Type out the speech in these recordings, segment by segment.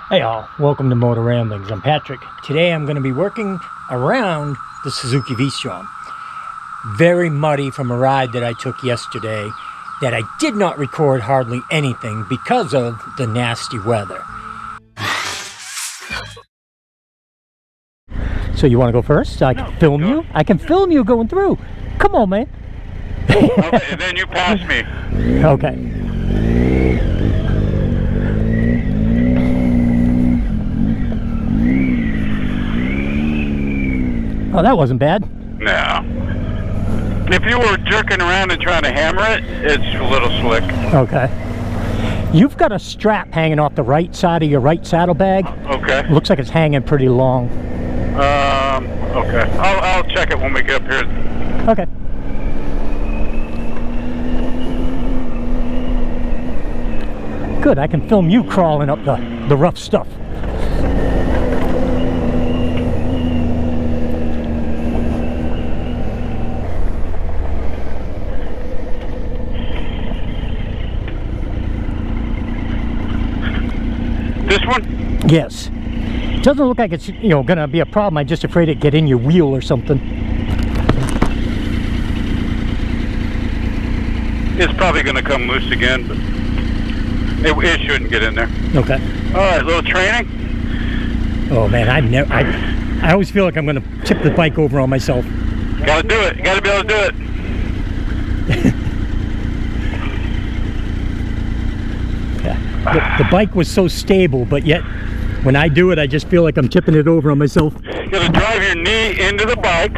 Hey all, welcome to Motoramblings. I'm Patrick. Today I'm going to be working around the Suzuki VStrom. Very muddy from a ride that I took yesterday that I did not record hardly anything because of the nasty weather. So you want to go first? I can film you? I can film you going through. Come on, man. Okay, then you pass me. Okay. Oh, that wasn't bad. No. If you were jerking around and trying to hammer it, it's a little slick. Okay. You've got a strap hanging off the right side of your right saddlebag. Okay. Looks like it's hanging pretty long. Okay. I'll check it when we get up here. Okay. Good, I can film you crawling up the rough stuff. This one? Yes. Doesn't look like it's, gonna be a problem. I'm just afraid it'd get in your wheel or something. It's probably going to come loose again, but it shouldn't get in there. Okay. All right, little training. Oh man, I always feel like I'm gonna tip the bike over on myself. Gotta do it. Gotta be able to do it. Yeah. The bike was so stable, but yet when I do it, I just feel like I'm tipping it over on myself. You gotta drive your knee into the bike,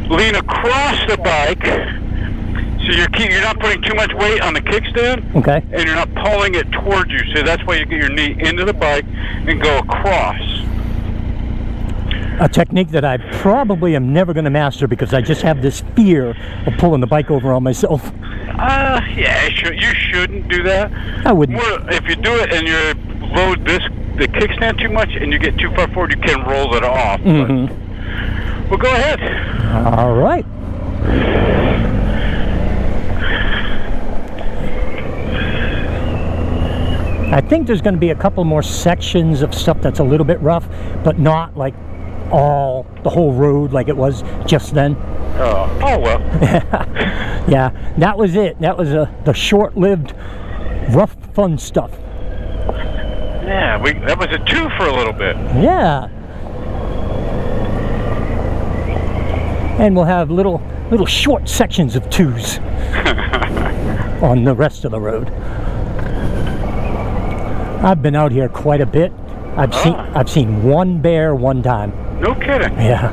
lean across the bike, so you're not putting too much weight on the kickstand. Okay. And you're not pulling it towards you. So that's why you get your knee into the bike and go across. A technique that I probably am never going to master because I just have this fear of pulling the bike over on myself. Yeah, you shouldn't do that. I wouldn't. If you do it and you load the kickstand too much and you get too far forward, you can roll it off. Mm-hmm. Well, go ahead. All right. I think there's going to be a couple more sections of stuff that's a little bit rough, but not like the whole road like it was just then. Oh well. Yeah, that was it. That was the short-lived, rough, fun stuff. Yeah, that was a 2 for a little bit. Yeah. And we'll have little short sections of 2s on the rest of the road. I've been out here quite a bit. I've seen one bear one time. No kidding. Yeah.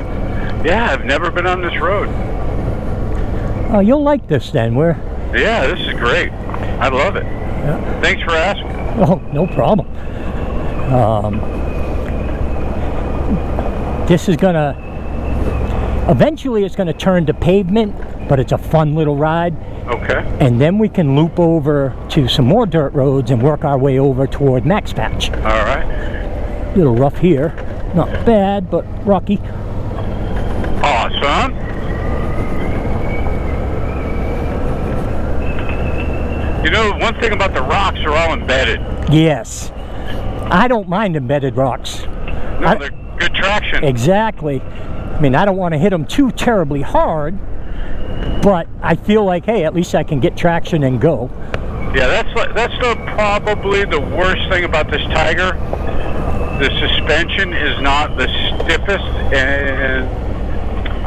Yeah, I've never been on this road. Oh, you'll like this then. Yeah, this is great. I love it. Yeah. Thanks for asking. Oh, no problem. This is eventually it's gonna turn to pavement, but it's a fun little ride. Okay. And then we can loop over to some more dirt roads and work our way over toward Max Patch. All right. A little rough here. Not bad, but rocky. Awesome. You know, one thing about the rocks, they're all embedded. Yes. I don't mind embedded rocks. No, they're good traction. Exactly. I mean, I don't want to hit them too terribly hard, but I feel like, hey, at least I can get traction and go. Yeah, that's probably the worst thing about this Tiger. The suspension is not the stiffest, and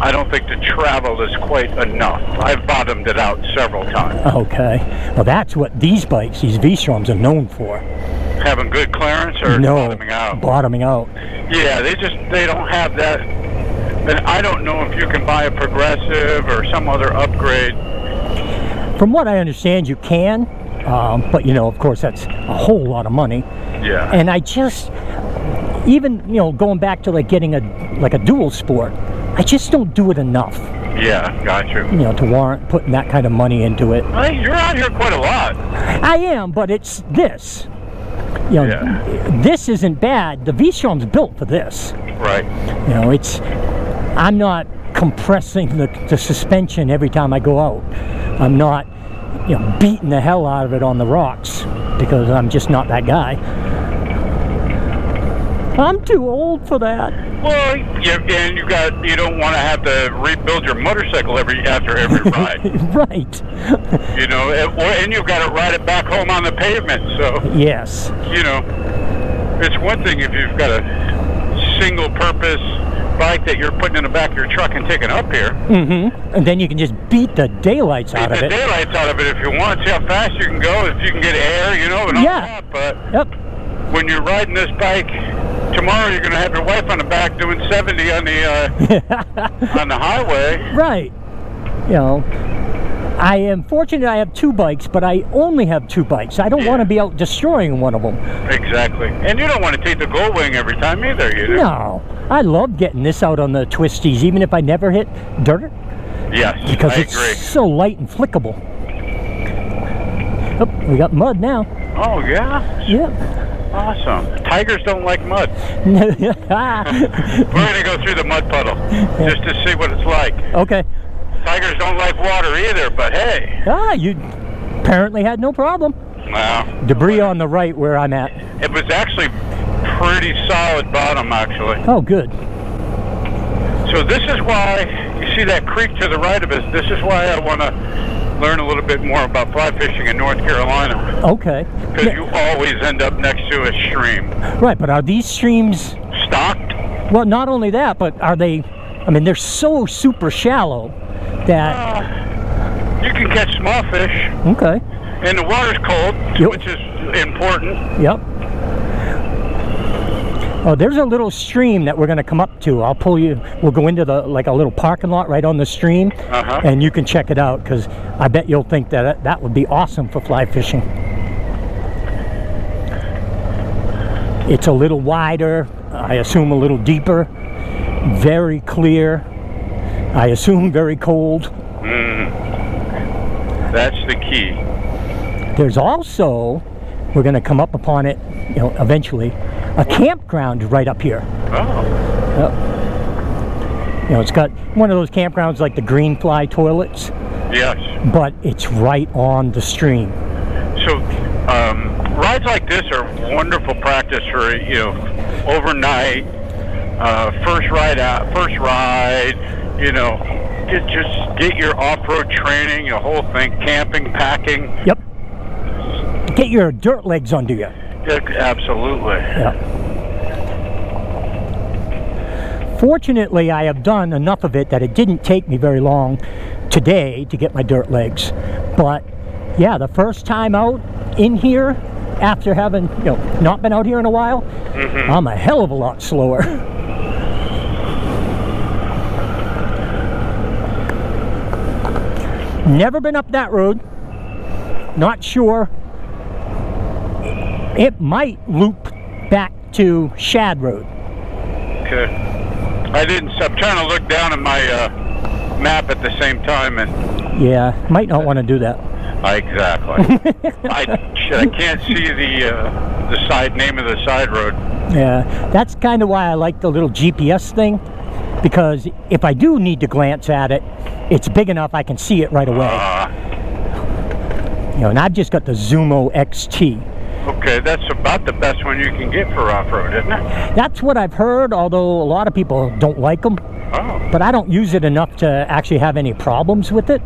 I don't think the travel is quite enough. I've bottomed it out several times. Okay. Well, that's what these bikes, these V-Stroms, are known for. Having good clearance or bottoming out? Bottoming out. Yeah, they don't have that. And I don't know if you can buy a progressive or some other upgrade. From what I understand, you can, but of course, that's a whole lot of money. Yeah. And I just, even going back to like getting a dual sport, I just don't do it enough. Yeah, got you. To warrant putting that kind of money into it. I think you're out here quite a lot. I am, but it's this. Yeah. This isn't bad. The V-Strom's built for this. Right. I'm not compressing the suspension every time I go out. I'm not, beating the hell out of it on the rocks because I'm just not that guy. I'm too old for that. Well, and you don't want to have to rebuild your motorcycle after every ride. Right. You know, and you've got to ride it back home on the pavement. So yes. You know, it's one thing if you've got a single-purpose bike that you're putting in the back of your truck and taking up here. Mm-hmm. And then you can just beat the daylights out of it. Beat the daylights out of it if you want. See how fast you can go, if you can get air, you know, and all that. But when you're riding this bike, tomorrow you're going to have your wife on the back doing 70 on the on the highway. Right. You know, I am fortunate I have 2 bikes, but I only have 2 bikes. I don't want to be out destroying one of them. Exactly. And you don't want to take the Goldwing every time either, you know? No. I love getting this out on the twisties, even if I never hit dirt. Yes, because I agree. It's so light and flickable. Oh, we got mud now. Oh, yeah? Yeah. Awesome. Tigers don't like mud. We're going to go through the mud puddle just to see what it's like. Okay. Tigers don't like water either, but hey. You apparently had no problem. Wow. Debris on the right where I'm at. It was actually pretty solid bottom, actually. Oh, good. So this is why, you see that creek to the right of us, this is why I want to learn a little bit more about fly fishing in North Carolina. Okay. Because you always end up next to a stream. Right, but are these streams stocked? Well, not only that, but are they, I mean, they're so super shallow that... you can catch small fish. Okay. And the water's cold, which is important. Yep. Oh, there's a little stream that we're going to come up to. I'll pull you, we'll go into the, like a little parking lot right on the stream, and you can check it out, because I bet you'll think that that would be awesome for fly fishing. It's a little wider, I assume a little deeper, very clear, I assume very cold. That's the key. There's also, we're going to come up upon it, you know, eventually, a campground right up here. Oh. You know, it's got one of those campgrounds like the green fly toilets. Yes. But it's right on the stream. So, rides like this are wonderful practice for, you know, overnight, first ride, you know, just get your off-road training, your whole thing, camping, packing. Yep. Get your dirt legs under you. Yeah, absolutely. Yeah. Fortunately, I have done enough of it that it didn't take me very long today to get my dirt legs. But yeah, the first time out in here, after having, you know, not been out here in a while, I'm a hell of a lot slower. Never been up that road. Not sure. It might loop back to Shad Road. Okay. I'm trying to look down at my map at the same time, and yeah, might not want to do that. Exactly. I can't see the side name of the side road. Yeah, that's kind of why I like the little GPS thing, because if I do need to glance at it, it's big enough I can see it right away. You know, and I've just got the Zumo XT. Okay, that's about the best one you can get for off-road, isn't it? That's what I've heard, although a lot of people don't like them. Oh. But I don't use it enough to actually have any problems with it.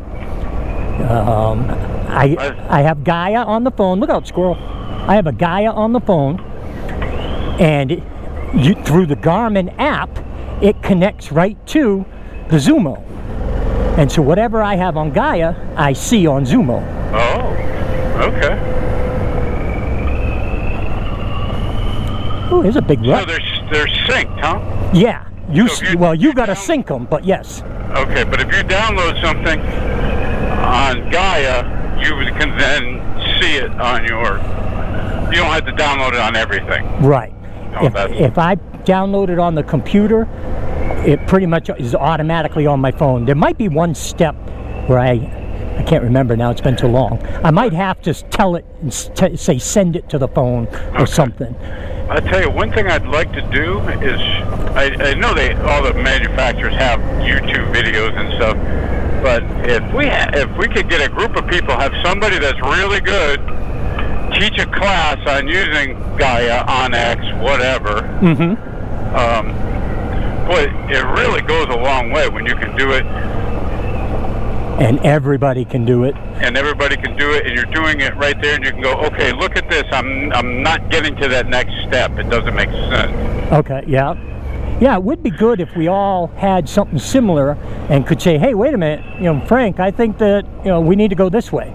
I have Gaia on the phone. Look out, squirrel. I have a Gaia on the phone, and through the Garmin app, it connects right to the Zumo. And so whatever I have on Gaia, I see on Zumo. Oh, okay. Oh, here's a big rut. So they're synced, huh? Yeah. You got to sync them, but yes. Okay, but if you download something on Gaia, you can then see it on your... You don't have to download it on everything. Right. Oh, if I download it on the computer, it pretty much is automatically on my phone. There might be one step where I can't remember now, it's been too long. I might have to tell it and say send it to the phone or something. I tell you, one thing I'd like to do is, I know all the manufacturers have YouTube videos and stuff, but if we could get a group of people, have somebody that's really good teach a class on using Gaia, Onyx, whatever. Boy, it really goes a long way when you can do it. And everybody can do it. And everybody can do it, and you're doing it right there, and you can go, okay, look at this. I'm not getting to that next step. It doesn't make sense. Okay, yeah. Yeah, it would be good if we all had something similar and could say, hey, wait a minute, Frank, I think that, we need to go this way.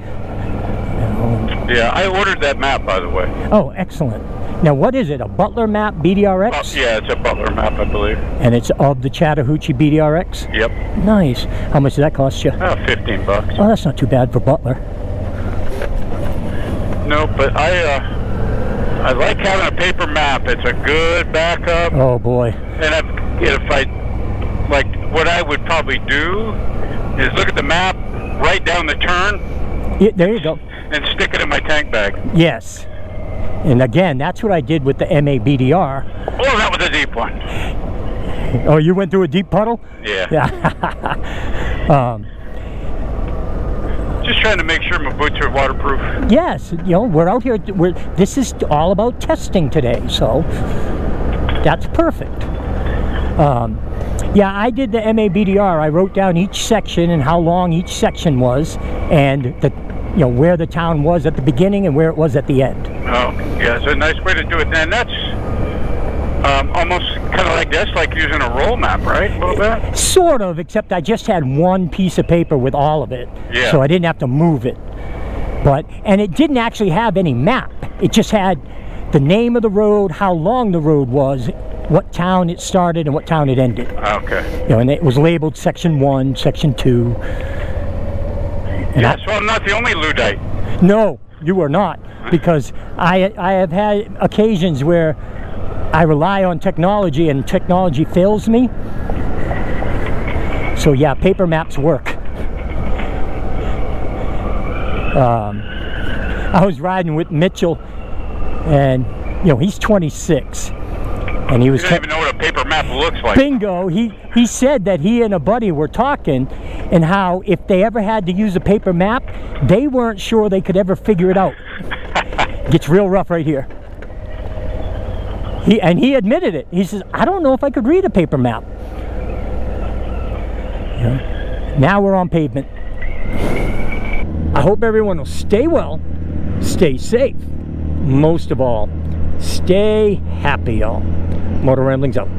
Yeah, I ordered that map, by the way. Oh, excellent. Now, what is it, a Butler map BDRx? Yeah, it's a Butler map, I believe. And it's of the Chattahoochee BDRx? Yep. Nice. How much did that cost you? $15. Oh, that's not too bad for Butler. No, but I like having a paper map. It's a good backup. Oh, boy. And what I would probably do is look at the map, write down the turn. Yeah, there you go. And stick it in my tank bag. Yes. And again, that's what I did with the MABDR. Oh, that was a deep one. Oh, you went through a deep puddle? Yeah. Yeah. Just trying to make sure my boots are waterproof. Yes, we're out here. This is all about testing today, so that's perfect. Yeah, I did the MABDR. I wrote down each section and how long each section was, and where the town was at the beginning and where it was at the end. Oh, yeah, it's a nice way to do it. And that's almost kind of like this, like using a roll map, right? A little bit? Sort of, except I just had one piece of paper with all of it. Yeah. So I didn't have to move it. And it didn't actually have any map. It just had the name of the road, how long the road was, what town it started, and what town it ended. Okay. And it was labeled Section 1, Section 2. Yeah, so I'm not the only Luddite. No, you are not, because I have had occasions where I rely on technology and technology fails me. So yeah, paper maps work. I was riding with Mitchell, and he's 26, and he was. You don't even know what a paper map looks like. Bingo! He said that he and a buddy were talking, and how if they ever had to use a paper map, they weren't sure they could ever figure it out. Gets real rough right here. He admitted it. He says, I don't know if I could read a paper map. Now we're on pavement. I hope everyone will stay well, stay safe. Most of all, stay happy, y'all. Motor Ramblings out.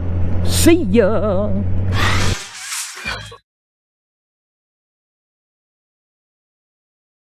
See ya!